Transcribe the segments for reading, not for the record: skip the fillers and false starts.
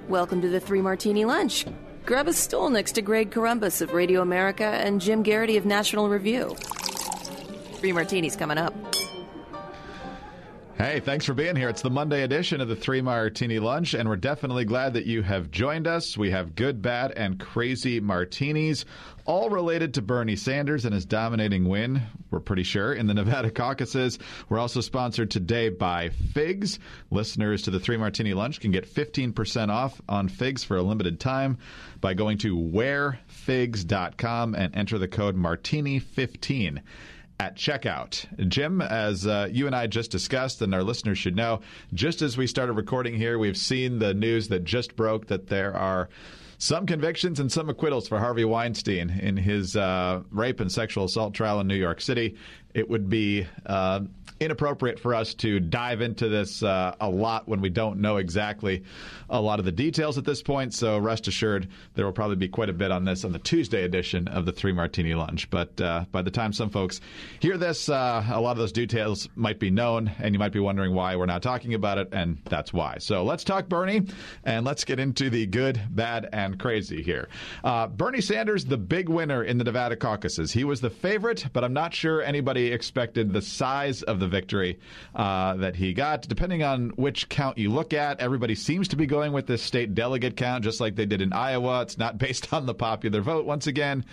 Welcome to the Three Martini Lunch. Grab a stool next to Greg Columbus of Radio America and Jim Garrity of National Review. Three Martinis coming up. Hey, thanks for being here. It's the Monday edition of the Three Martini Lunch, and we're definitely glad that you have joined us. We have good, bad, and crazy martinis, all related to Bernie Sanders and his dominating win, we're pretty sure, in the Nevada caucuses. We're also sponsored today by Figs. Listeners to the Three Martini Lunch can get 15% off on Figs for a limited time by going to wearfigs.com and enter the code Martini15 at checkout. Jim, as you and I just discussed, and our listeners should know, just as we started recording here, we've seen the news that just broke that there are some convictions and some acquittals for Harvey Weinstein in his rape and sexual assault trial in New York City. It would be inappropriate for us to dive into this a lot when we don't know exactly a lot of the details at this point. So rest assured, there will probably be quite a bit on this on the Tuesday edition of the Three Martini Lunch. But by the time some folks hear this, a lot of those details might be known, and you might be wondering why we're not talking about it, and that's why. So let's talk Bernie, and let's get into the good, bad, and crazy here. Bernie Sanders, the big winner in the Nevada caucuses. He was the favorite, but I'm not sure anybody expected the size of the victory that he got. Depending on which count you look at, everybody seems to be going with this state delegate count, just like they did in Iowa. It's not based on the popular vote, once again.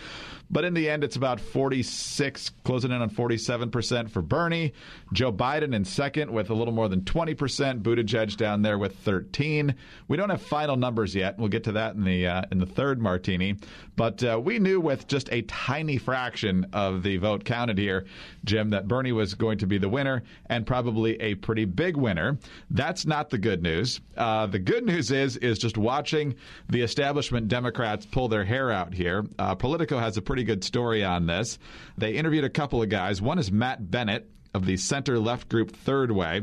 But in the end, it's about 46, closing in on 47% for Bernie. Joe Biden in second with a little more than 20%. Buttigieg down there with 13. We don't have final numbers yet. We'll get to that in the third martini. But we knew with just a tiny fraction of the vote counted here, Jim, that Bernie was going to be the winner, and probably a pretty big winner. That's not the good news. The good news is just watching the establishment Democrats pull their hair out here. Politico has a pretty good story on this. They interviewed a couple of guys. One is Matt Bennett of the center-left group Third Way.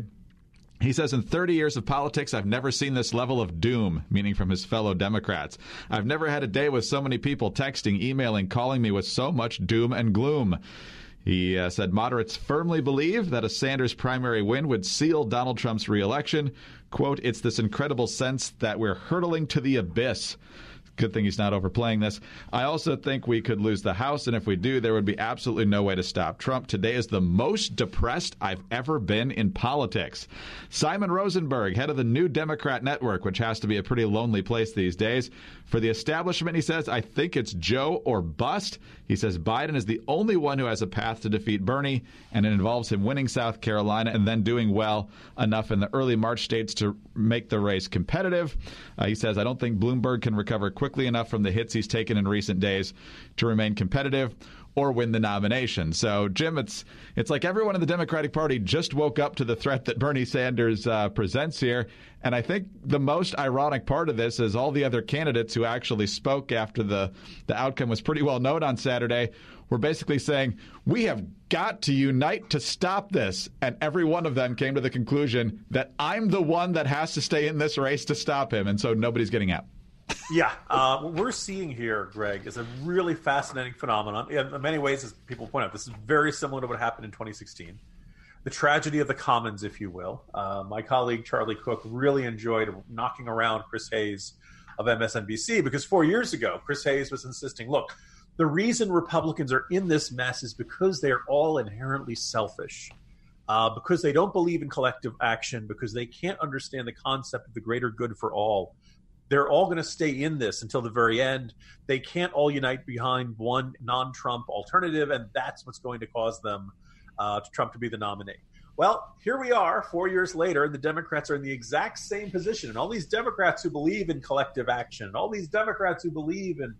He says, in 30 years of politics, I've never seen this level of doom, meaning from his fellow Democrats. I've never had a day with so many people texting, emailing, calling me with so much doom and gloom. He said moderates firmly believe that a Sanders primary win would seal Donald Trump's reelection. Quote, it's this incredible sense that we're hurtling to the abyss. Good thing he's not overplaying this. I also think we could lose the House, and if we do, there would be absolutely no way to stop Trump. Today is the most depressed I've ever been in politics. Simon Rosenberg, head of the New Democrat Network, which has to be a pretty lonely place these days. For the establishment, he says, I think it's Joe or bust. He says Biden is the only one who has a path to defeat Bernie, and it involves him winning South Carolina and then doing well enough in the early March states to make the race competitive. He says, I don't think Bloomberg can recover quickly enough from the hits he's taken in recent days to remain competitive or win the nomination. So, Jim, it's like everyone in the Democratic Party just woke up to the threat that Bernie Sanders presents here. And I think the most ironic part of this is all the other candidates who actually spoke after the outcome was pretty well known on Saturday were basically saying, we have got to unite to stop this. And every one of them came to the conclusion that I'm the one that has to stay in this race to stop him. And so nobody's getting out. Yeah, what we're seeing here, Greg, is a really fascinating phenomenon. In many ways, as people point out, this is very similar to what happened in 2016. The tragedy of the commons, if you will. My colleague Charlie Cook really enjoyed knocking around Chris Hayes of MSNBC because 4 years ago, Chris Hayes was insisting, look, the reason Republicans are in this mess is because they're all inherently selfish. Because they don't believe in collective action, because they can't understand the concept of the greater good for all. They're all going to stay in this until the very end. They can't all unite behind one non-Trump alternative, and that's what's going to cause them Trump to be the nominee. Well, here we are 4 years later, and the Democrats are in the exact same position. And all these Democrats who believe in collective action, and all these Democrats who believe in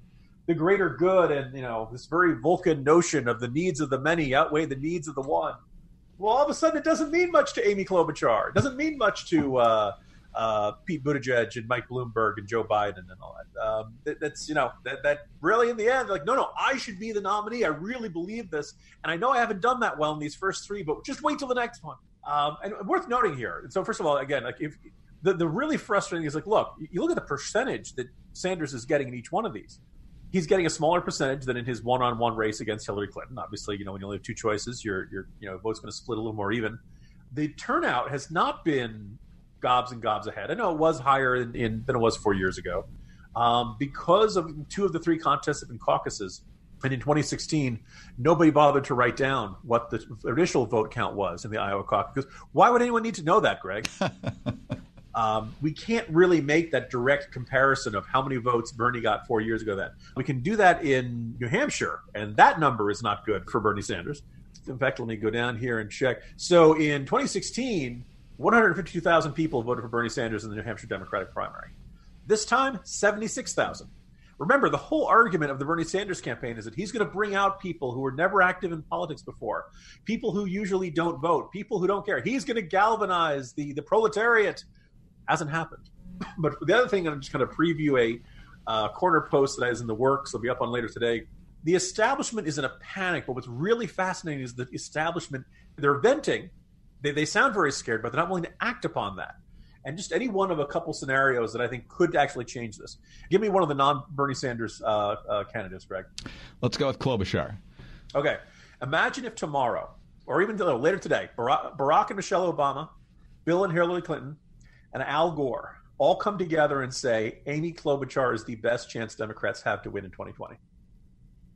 the greater good and, this very Vulcan notion of the needs of the many outweigh the needs of the one. Well, all of a sudden, it doesn't mean much to Amy Klobuchar. It doesn't mean much to Pete Buttigieg and Mike Bloomberg and Joe Biden and all that. That's that really in the end, like, no, I should be the nominee. I really believe this, and I know I haven't done that well in these first three, but just wait till the next one. And worth noting here. So first of all, again, like if the really frustrating is like, look, you look at the percentage that Sanders is getting in each one of these. He's getting a smaller percentage than in his one-on-one race against Hillary Clinton. Obviously, when you only have two choices, your vote's going to split a little more even. The turnout has not been gobs and gobs ahead. I know it was higher than it was 4 years ago. Because of two of the three contests have been caucuses. And in 2016, nobody bothered to write down what the initial vote count was in the Iowa caucus. Because why would anyone need to know that, Greg? We can't really make that direct comparison of how many votes Bernie got 4 years ago then. We can do that in New Hampshire, and that number is not good for Bernie Sanders. In fact, let me go down here and check. So in 2016, 152,000 people voted for Bernie Sanders in the New Hampshire Democratic primary. This time, 76,000. Remember, the whole argument of the Bernie Sanders campaign is that he's going to bring out people who were never active in politics before, people who usually don't vote, people who don't care. He's going to galvanize the proletariat. Hasn't happened. But the other thing, I'm just going to preview a corner post that is in the works. It'll be up on later today. The establishment is in a panic, but what's really fascinating is the establishment, they're venting. They sound very scared, but they're not willing to act upon that. And just any one of a couple scenarios that I think could actually change this. Give me one of the non-Bernie Sanders candidates, Greg. Let's go with Klobuchar. Okay. Imagine if tomorrow, or even later today, Barack and Michelle Obama, Bill and Hillary Clinton, and Al Gore all come together and say Amy Klobuchar is the best chance Democrats have to win in 2020.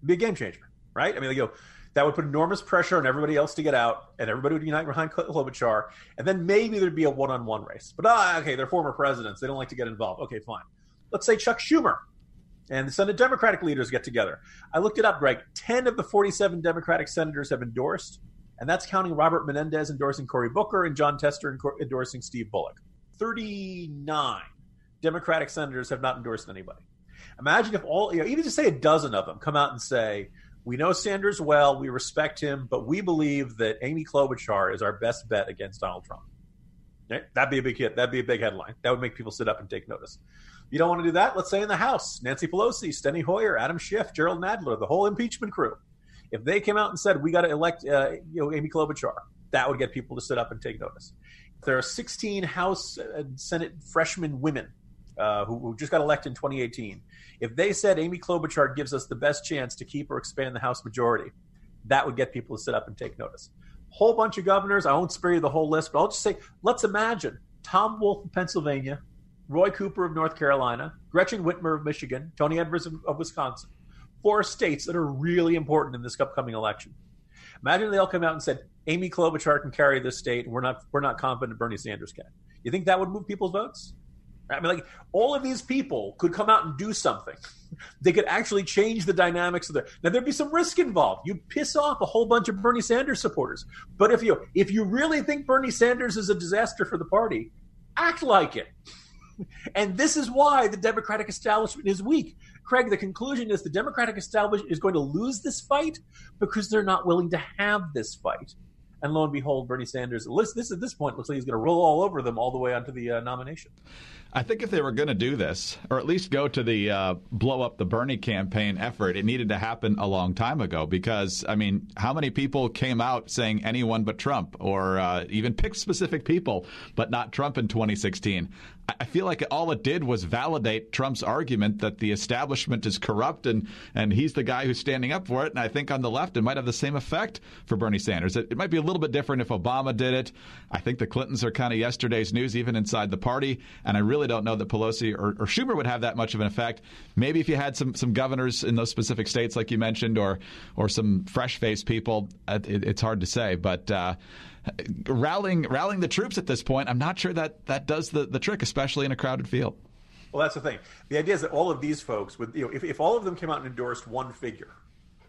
Be a game changer, right? I mean, that would put enormous pressure on everybody else to get out, and everybody would unite behind Klobuchar, and then maybe there'd be a one-on-one race. But, okay, they're former presidents. They don't like to get involved. Okay, fine. Let's say Chuck Schumer and the Senate Democratic leaders get together. I looked it up, Greg. 10 of the 47 Democratic senators have endorsed, and that's counting Robert Menendez endorsing Cory Booker and John Tester endorsing Steve Bullock. 39 Democratic senators have not endorsed anybody. Imagine if even just say a dozen of them come out and say, we know Sanders well, we respect him, but we believe that Amy Klobuchar is our best bet against Donald Trump. Okay? That'd be a big hit. That'd be a big headline. That would make people sit up and take notice. You don't want to do that? Let's say in the House, Nancy Pelosi, Steny Hoyer, Adam Schiff, Gerald Nadler, the whole impeachment crew. If they came out and said, we got to elect Amy Klobuchar, that would get people to sit up and take notice. There are 16 House and Senate freshman women who just got elected in 2018. If they said Amy Klobuchar gives us the best chance to keep or expand the House majority, that would get people to sit up and take notice. Whole bunch of governors. I won't spare you the whole list, but I'll just say, let's imagine Tom Wolf of Pennsylvania, Roy Cooper of North Carolina, Gretchen Whitmer of Michigan, Tony Evers of Wisconsin. 4 states that are really important in this upcoming election. Imagine they all come out and said, Amy Klobuchar can carry this state, and we're not confident Bernie Sanders can. You think that would move people's votes? I mean, all of these people could come out and do something. They could actually change the dynamics of now, there'd be some risk involved. You'd piss off a whole bunch of Bernie Sanders supporters. But if you really think Bernie Sanders is a disaster for the party, act like it. And this is why the Democratic establishment is weak. Craig, the conclusion is the Democratic establishment is going to lose this fight because they're not willing to have this fight. And lo and behold, Bernie Sanders, at this point, looks like he's going to roll all over them all the way onto the nomination. I think if they were going to do this, or at least go to the blow up the Bernie campaign effort, it needed to happen a long time ago because, I mean, how many people came out saying anyone but Trump or even picked specific people but not Trump in 2016? I feel like all it did was validate Trump's argument that the establishment is corrupt and he's the guy who's standing up for it. And I think on the left, it might have the same effect for Bernie Sanders. It might be a little bit different if Obama did it. I think the Clintons are kind of yesterday's news, even inside the party. And I really don't know that Pelosi or Schumer would have that much of an effect. Maybe if you had some governors in those specific states, like you mentioned, or some fresh-faced people, it's hard to say. But rallying the troops at this point, I'm not sure that does the trick, especially in a crowded field. Well, that's the thing. The idea is that all of these folks would, if all of them came out and endorsed one figure,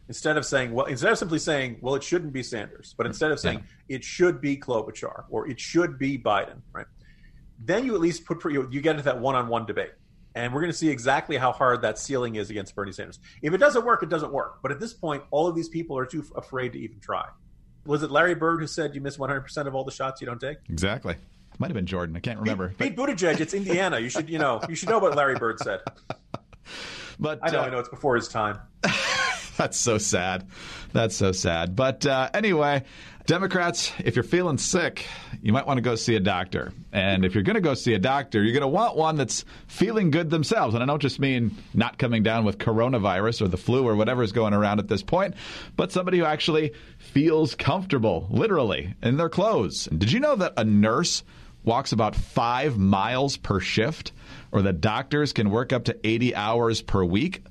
instead of simply saying, well, it shouldn't be Sanders, but instead of saying it should be Klobuchar or it should be Biden, right? Then you at least you get into that one-on-one debate. And we're going to see exactly how hard that ceiling is against Bernie Sanders. If it doesn't work, it doesn't work. But at this point, all of these people are too afraid to even try. Was it Larry Bird who said you miss 100% of all the shots you don't take? Exactly. Might have been Jordan. I can't remember. Pete Buttigieg. It's Indiana. You should know what Larry Bird said. But I know it's before his time. That's so sad. That's so sad. But anyway, Democrats, if you're feeling sick, you might want to go see a doctor. And if you're going to go see a doctor, you're going to want one that's feeling good themselves. And I don't just mean not coming down with coronavirus or the flu or whatever is going around at this point, but somebody who actually feels comfortable, literally, in their clothes. And did you know that a nurse walks about 5 miles per shift, or that doctors can work up to 80 hours per week,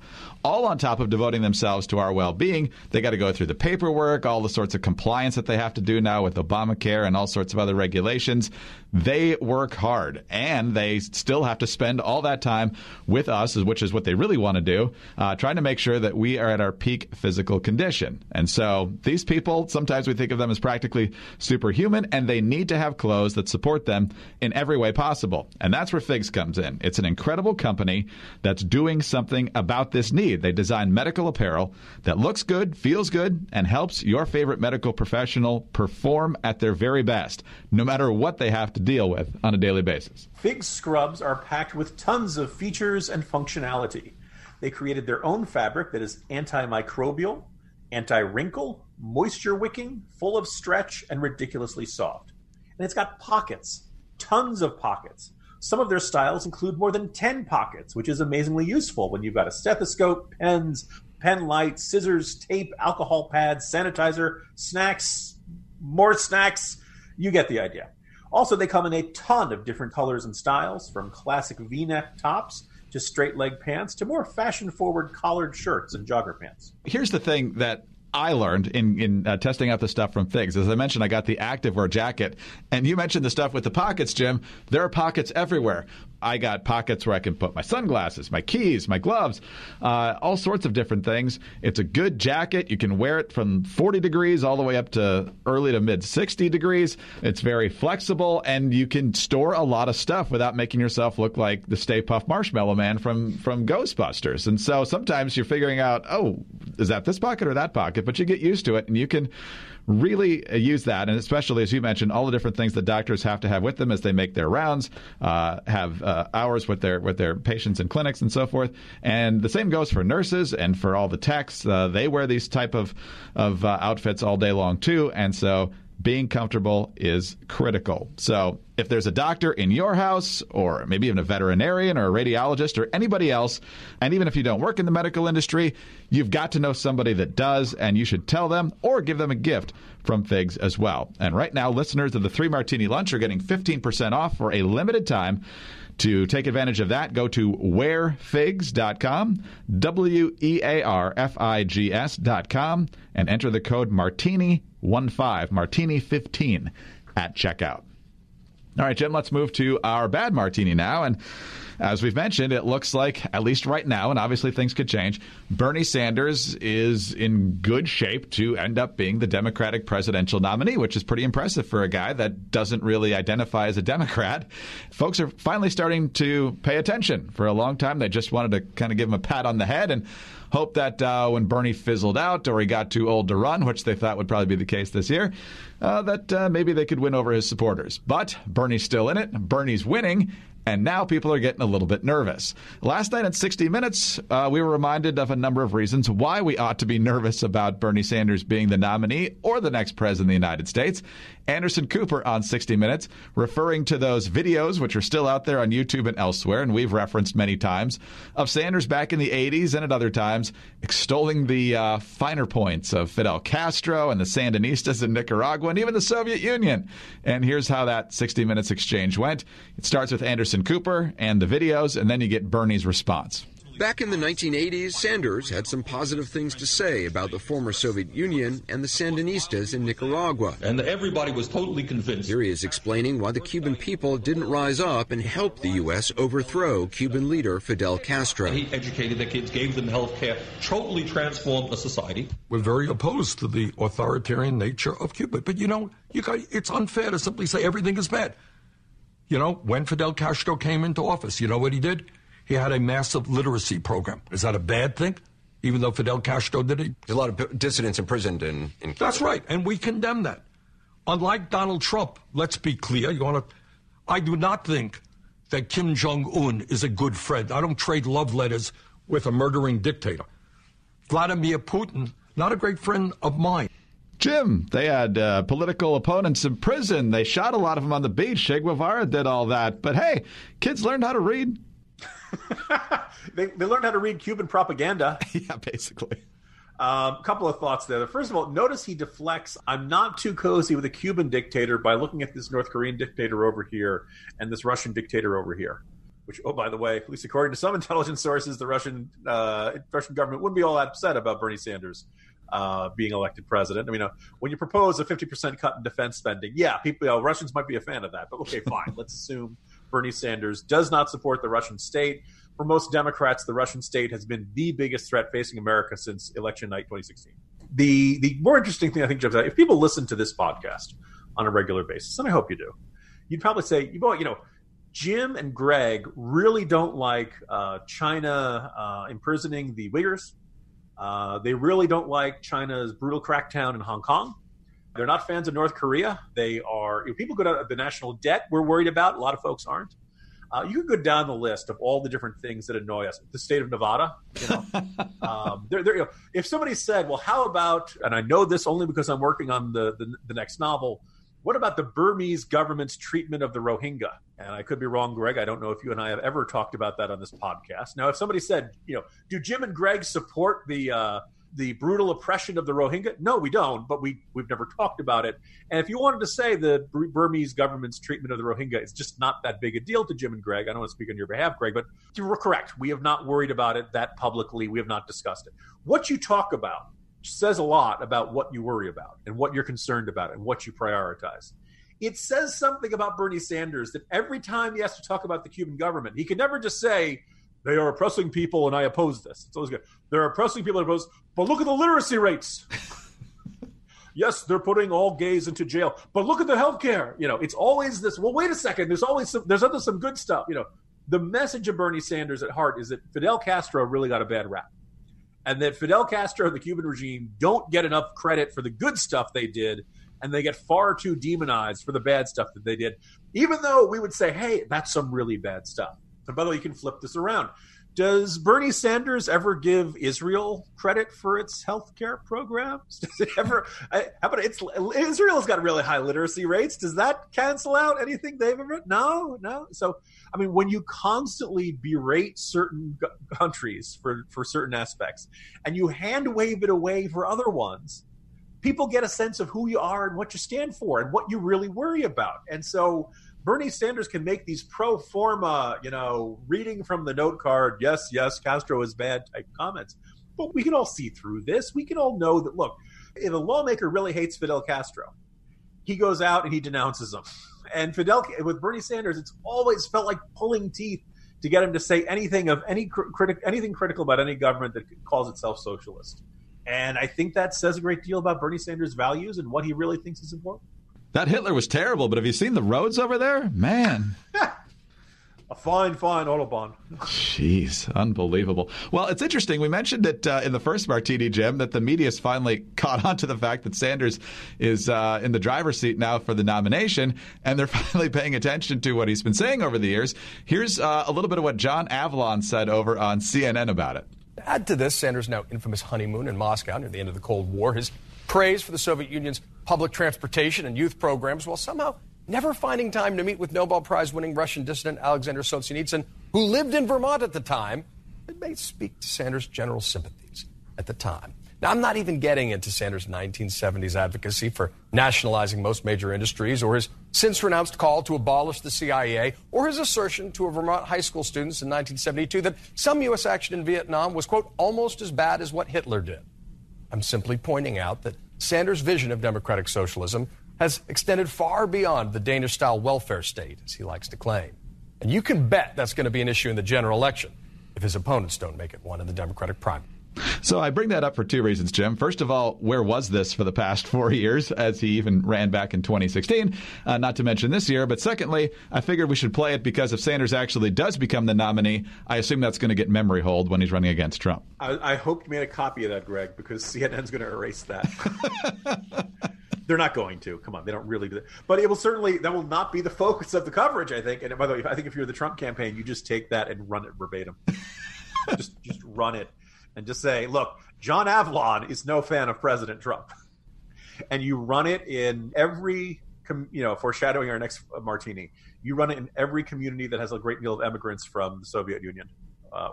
all on top of devoting themselves to our well-being. They got to go through the paperwork, all the sorts of compliance that they have to do now with Obamacare and all sorts of other regulations. They work hard, and they still have to spend all that time with us, which is what they really want to do, trying to make sure that we are at our peak physical condition. And so these people, sometimes we think of them as practically superhuman, and they need to have clothes that support them in every way possible. And that's where Figs comes in. It's an incredible company that's doing something about this need. They design medical apparel that looks good, feels good, and helps your favorite medical professional perform at their very best, no matter what they have to deal with on a daily basis. Figs scrubs are packed with tons of features and functionality. They created their own fabric that is antimicrobial, anti-wrinkle, moisture-wicking, full of stretch, and ridiculously soft. And it's got pockets, tons of pockets. Some of their styles include more than 10 pockets, which is amazingly useful when you've got a stethoscope, pens, pen light, scissors, tape, alcohol pads, sanitizer, snacks, more snacks. You get the idea. Also, they come in a ton of different colors and styles, from classic V-neck tops to straight-leg pants to more fashion-forward collared shirts and jogger pants. Here's the thing that I learned in testing out the stuff from Figs. As I mentioned, I got the activewear jacket. And you mentioned the stuff with the pockets, Jim. There are pockets everywhere. I got pockets where I can put my sunglasses, my keys, my gloves, all sorts of different things. It's a good jacket. You can wear it from 40 degrees all the way up to early to mid 60 degrees. It's very flexible, and you can store a lot of stuff without making yourself look like the Stay Puft Marshmallow Man from Ghostbusters. And so sometimes you're figuring out, oh, is that this pocket or that pocket? But you get used to it, and you can really use that, and especially, as you mentioned, all the different things that doctors have to have with them as they make their rounds, have hours with their patients in clinics and so forth. And the same goes for nurses and for all the techs. They wear these type of outfits all day long too, and so being comfortable is critical. So if there's a doctor in your house, or maybe even a veterinarian or a radiologist or anybody else, and even if you don't work in the medical industry, you've got to know somebody that does, and you should tell them or give them a gift from Figs as well. And right now, listeners of the Three Martini Lunch are getting 15% off for a limited time. To take advantage of that, go to wearfigs.com, wearfigs.com, and enter the code Martini15, Martini15 at checkout. All right, Jim, let's move to our bad martini now. And as we've mentioned, it looks like, at least right now, and obviously things could change, Bernie Sanders is in good shape to end up being the Democratic presidential nominee, which is pretty impressive for a guy that doesn't really identify as a Democrat. Folks are finally starting to pay attention. For a long time, they just wanted to kind of give him a pat on the head and hope that when Bernie fizzled out or he got too old to run, which they thought would probably be the case this year, that maybe they could win over his supporters. But Bernie's still in it. Bernie's winning. And now people are getting a little bit nervous. Last night at 60 Minutes, we were reminded of a number of reasons why we ought to be nervous about Bernie Sanders being the nominee or the next president of the United States. Anderson Cooper on 60 Minutes, referring to those videos, which are still out there on YouTube and elsewhere, and we've referenced many times, of Sanders back in the 80s and at other times, extolling the finer points of Fidel Castro and the Sandinistas in Nicaragua and even the Soviet Union. And here's how that 60 Minutes exchange went. It starts with Anderson Cooper and the videos, and then you get Bernie's response. Back in the 1980s, Sanders had some positive things to say about the former Soviet Union and the Sandinistas in Nicaragua. And everybody was totally convinced. Here he is explaining why the Cuban people didn't rise up and help the U.S. overthrow Cuban leader Fidel Castro. He educated the kids, gave them health care, totally transformed the society. We're very opposed to the authoritarian nature of Cuba. But, it's unfair to simply say everything is bad. When Fidel Castro came into office, you know what he did? He had a massive literacy program. Is that a bad thing, even though Fidel Castro did it? There's a lot of dissidents imprisoned in Cuba. That's right, and we condemn that. Unlike Donald Trump, let's be clear, I do not think that Kim Jong-un is a good friend. I don't trade love letters with a murdering dictator. Vladimir Putin, not a great friend of mine. Jim, they had political opponents in prison. They shot a lot of them on the beach. Che Guevara did all that. But hey, kids learned how to read. They learned how to read Cuban propaganda. Yeah, basically. A couple of thoughts there. First of all, notice he deflects, I'm not too cozy with a Cuban dictator by looking at this North Korean dictator over here and this Russian dictator over here. Which, oh, by the way, at least according to some intelligence sources, the Russian government wouldn't be all that upset about Bernie Sanders being elected president. I mean, when you propose a 50% cut in defense spending, yeah, people, Russians might be a fan of that. But okay, fine. Let's assume Bernie Sanders does not support the Russian state. For most Democrats, the Russian state has been the biggest threat facing America since election night 2016. The more interesting thing, I think, Jeff, if people listen to this podcast on a regular basis, and I hope you do, you'd probably say, Jim and Greg really don't like China imprisoning the Uyghurs. They really don't like China's brutal crackdown in Hong Kong. They're not fans of North Korea. They are, if people go down the national debt we're worried about, a lot of folks aren't. You could go down the list of all the different things that annoy us. The state of Nevada, if somebody said, well, how about, and I know this only because I'm working on the next novel, what about the Burmese government's treatment of the Rohingya? And I could be wrong, Greg. I don't know if you and I have ever talked about that on this podcast. Now, if somebody said, do Jim and Greg support the brutal oppression of the Rohingya? No, we don't, but we've never talked about it. And if you wanted to say the Burmese government's treatment of the Rohingya is just not that big a deal to Jim and Greg, I don't want to speak on your behalf, Greg, but you were correct. We have not worried about it that publicly. We have not discussed it. What you talk about says a lot about what you worry about and what you're concerned about and what you prioritize. It says something about Bernie Sanders that every time he has to talk about the Cuban government, he can never just say, they are oppressing people and I oppose this. It's always good. They're oppressing people and I oppose, but look at the literacy rates. Yes, they're putting all gays into jail, but look at the healthcare. It's always this, well, wait a second. There's always some good stuff. The message of Bernie Sanders at heart is that Fidel Castro really got a bad rap. And that Fidel Castro and the Cuban regime don't get enough credit for the good stuff they did, and they get far too demonized for the bad stuff that they did, even though we would say, hey, that's some really bad stuff. And by the way, you can flip this around. Does Bernie Sanders ever give Israel credit for its healthcare programs? Does it ever? Israel's got really high literacy rates. Does that cancel out anything they've ever? No. So, I mean, when you constantly berate certain countries for certain aspects, and you hand wave it away for other ones, people get a sense of who you are and what you stand for and what you really worry about. And so Bernie Sanders can make these pro forma, reading from the note card, yes, Castro is bad type comments. But we can all see through this. We can all know that, look, if a lawmaker really hates Fidel Castro, he goes out and he denounces him. And with Bernie Sanders, it's always felt like pulling teeth to get him to say anything critical about any government that calls itself socialist. And I think that says a great deal about Bernie Sanders' values and what he really thinks is important. That Hitler was terrible, but have you seen the roads over there? Man. A fine Autobahn. Jeez, unbelievable. Well, it's interesting. We mentioned it in the first Martini, Jim, that the media's finally caught on to the fact that Sanders is in the driver's seat now for the nomination, and they're finally paying attention to what he's been saying over the years. Here's a little bit of what John Avlon said over on CNN about it. Add to this Sanders' now infamous honeymoon in Moscow near the end of the Cold War, his praise for the Soviet Union's public transportation and youth programs, while somehow never finding time to meet with Nobel Prize-winning Russian dissident Alexander Solzhenitsyn, who lived in Vermont at the time. It may speak to Sanders' general sympathies at the time. Now, I'm not even getting into Sanders' 1970s advocacy for nationalizing most major industries, or his since-renounced call to abolish the CIA, or his assertion to a Vermont high school students in 1972 that some U.S. action in Vietnam was, quote, almost as bad as what Hitler did. I'm simply pointing out that Sanders' vision of democratic socialism has extended far beyond the Danish-style welfare state, as he likes to claim. And you can bet that's going to be an issue in the general election if his opponents don't make it one in the Democratic primary. So I bring that up for two reasons, Jim. First of all, where was this for the past 4 years, as he even ran back in 2016, not to mention this year. But secondly, I figured we should play it because if Sanders actually does become the nominee, I assume that's going to get memory hold when he's running against Trump. I hope you made a copy of that, Greg, because CNN's going to erase that. They're not going to. Come on, they don't really do that. But it will certainly, that will not be the focus of the coverage, I think. And by the way, I think if you're the Trump campaign, you just take that and run it verbatim. just run it. And just say, look, John Avlon is no fan of President Trump. And you run it in every, foreshadowing our next Martini, you run it in every community that has a great deal of immigrants from the Soviet Union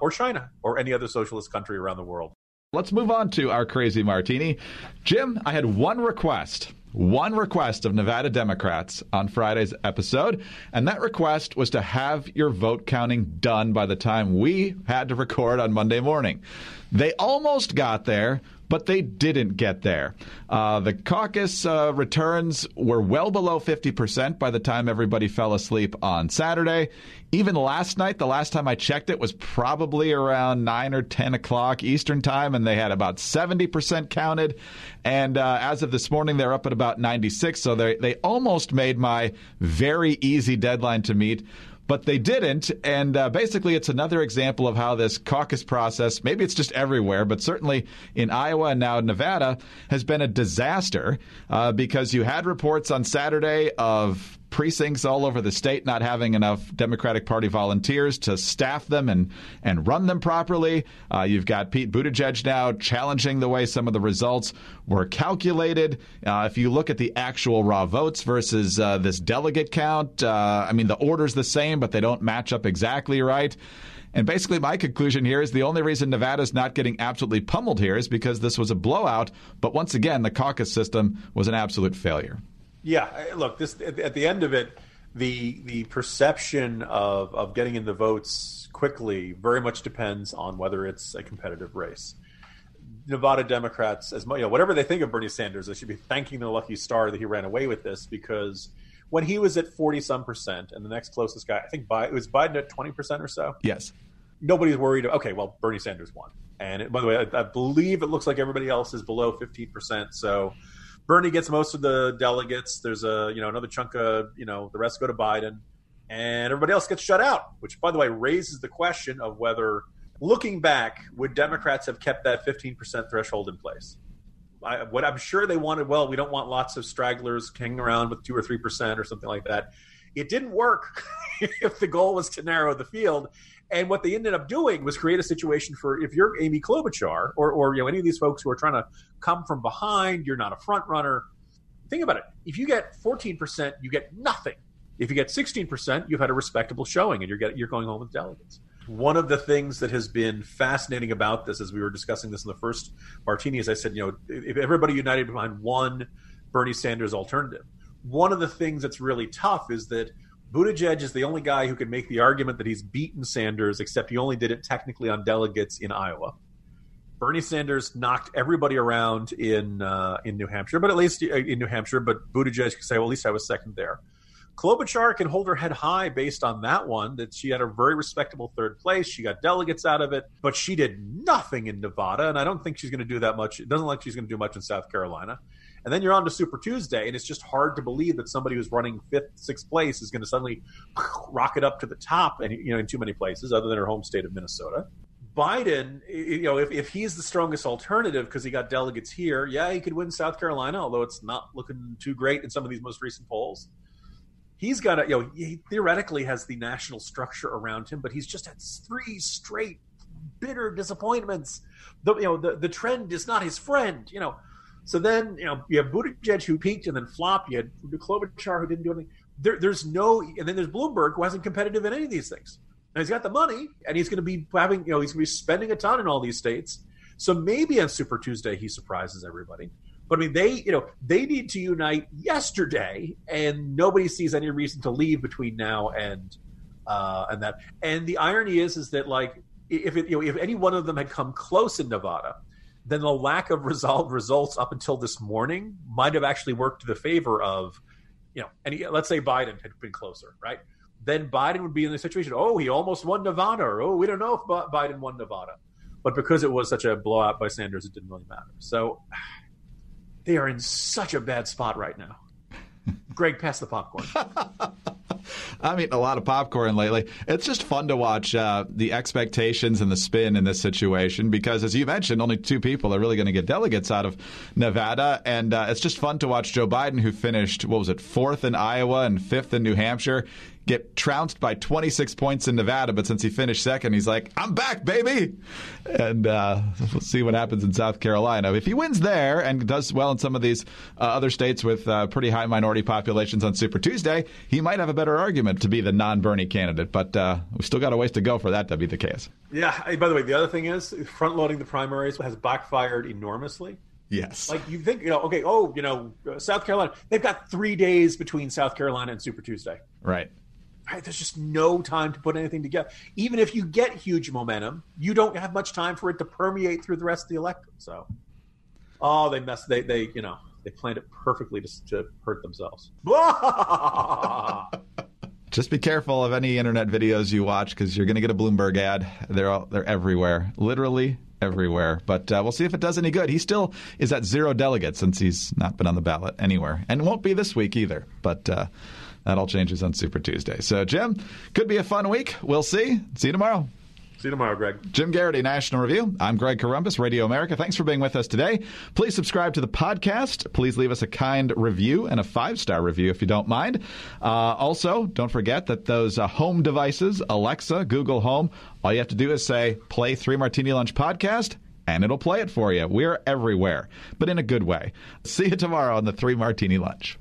or China or any other socialist country around the world. Let's move on to our Crazy Martini. Jim, I had one request of Nevada Democrats on Friday's episode, and that request was to have your vote counting done by the time we had to record on Monday morning. They almost got there, but they didn't get there. The caucus returns were well below 50% by the time everybody fell asleep on Saturday. Even last night, the last time I checked it, was probably around 9 or 10 o'clock Eastern time, and they had about 70% counted. And as of this morning, they're up at about 96, so they almost made my very easy deadline to meet. But they didn't, and basically it's another example of how this caucus process, maybe it's just everywhere, but certainly in Iowa and now Nevada, has been a disaster because you had reports on Saturday of precincts all over the state not having enough Democratic Party volunteers to staff them and run them properly. You've got Pete Buttigieg now challenging the way some of the results were calculated. If you look at the actual raw votes versus this delegate count, the order's the same, but they don't match up exactly right. And basically my conclusion here is the only reason Nevada's not getting absolutely pummeled here is because this was a blowout. But once again, the caucus system was an absolute failure. Yeah, look, this at the end of it, the perception of getting in the votes quickly very much depends on whether it's a competitive race. Nevada Democrats, whatever they think of Bernie Sanders, they should be thanking their lucky star that he ran away with this, because when he was at 40-some% and the next closest guy, I think it was Biden at 20% or so. Yes. Nobody's worried. Okay, well, Bernie Sanders won. And by the way, I believe it looks like everybody else is below 15%. So Bernie gets most of the delegates. There's another chunk of, the rest go to Biden, and everybody else gets shut out, which, by the way, raises the question of whether, looking back, would Democrats have kept that 15% threshold in place? What I'm sure they wanted, we don't want lots of stragglers hanging around with 2 or 3% or something like that. It didn't work if the goal was to narrow the field. And what they ended up doing was create a situation for, if you're Amy Klobuchar or any of these folks who are trying to come from behind, you're not a front runner. Think about it. If you get 14%, you get nothing. If you get 16%, you've had a respectable showing, and you're going home with delegates. One of the things that has been fascinating about this, as we were discussing this in the first martini, is I said, if everybody united behind one Bernie Sanders alternative, one of the things that's really tough is that Buttigieg is the only guy who can make the argument that he's beaten Sanders, except he only did it technically on delegates in Iowa. Bernie Sanders knocked everybody around in New Hampshire, but Buttigieg can say, well, at least I was second there. Klobuchar can hold her head high based on that one, that she had a very respectable third place. She got delegates out of it, but she did nothing in Nevada, and I don't think she's going to do that much. It doesn't look like she's going to do much in South Carolina. And then you're on to Super Tuesday, and it's just hard to believe that somebody who's running 5th, 6th place is going to suddenly rocket up to the top, and in too many places, other than her home state of Minnesota. Biden, if he's the strongest alternative because he got delegates here, he could win South Carolina, although it's not looking too great in some of these most recent polls. He's got he theoretically has the national structure around him, but he's just had 3 straight bitter disappointments. The trend is not his friend, So then, you have Buttigieg who peaked and then flopped. You had Klobuchar who didn't do anything. And then there's Bloomberg who wasn't competitive in any of these things. Now he's got the money, and he's going to be he's going to be spending a ton in all these states. So maybe on Super Tuesday he surprises everybody. But they need to unite yesterday, and nobody sees any reason to leave between now and that. And the irony is that if any one of them had come close in Nevada, then the lack of results up until this morning might have actually worked to the favor of, let's say Biden had been closer, right? Then Biden would be in the situation, he almost won Nevada, or we don't know if Biden won Nevada. But because it was such a blowout by Sanders, it didn't really matter. So they are in such a bad spot right now. Greg, pass the popcorn. I'm eating a lot of popcorn lately. It's just fun to watch the expectations and the spin in this situation because, as you mentioned, only 2 people are really going to get delegates out of Nevada. And it's just fun to watch Joe Biden, who finished, 4th in Iowa and 5th in New Hampshire. get trounced by 26 points in Nevada, but since he finished second, he's like, I'm back, baby! And we'll see what happens in South Carolina. If he wins there and does well in some of these other states with pretty high minority populations on Super Tuesday, he might have a better argument to be the non-Bernie candidate, but we've still got a ways to go for that to be the case. Yeah, by the way, the other thing is front-loading the primaries has backfired enormously. Yes. Like you think, South Carolina, they've got 3 days between South Carolina and Super Tuesday. Right. There's just no time to put anything together. Even if you get huge momentum, you don't have much time for it to permeate through the rest of the electorate. So, they planned it perfectly to hurt themselves. Just be careful of any internet videos you watch because you're going to get a Bloomberg ad. They're everywhere, literally everywhere. But we'll see if it does any good. He still is at 0 delegates since he's not been on the ballot anywhere, and won't be this week either. But that all changes on Super Tuesday. So, Jim, could be a fun week. We'll see. See you tomorrow. See you tomorrow, Greg. Jim Garrity, National Review. I'm Greg Corombos, Radio America. Thanks for being with us today. Please subscribe to the podcast. Please leave us a kind review and a 5-star review if you don't mind. Also, don't forget that those home devices, Alexa, Google Home, all you have to do is say, play Three Martini Lunch podcast, and it'll play it for you. We're everywhere, but in a good way. See you tomorrow on the Three Martini Lunch.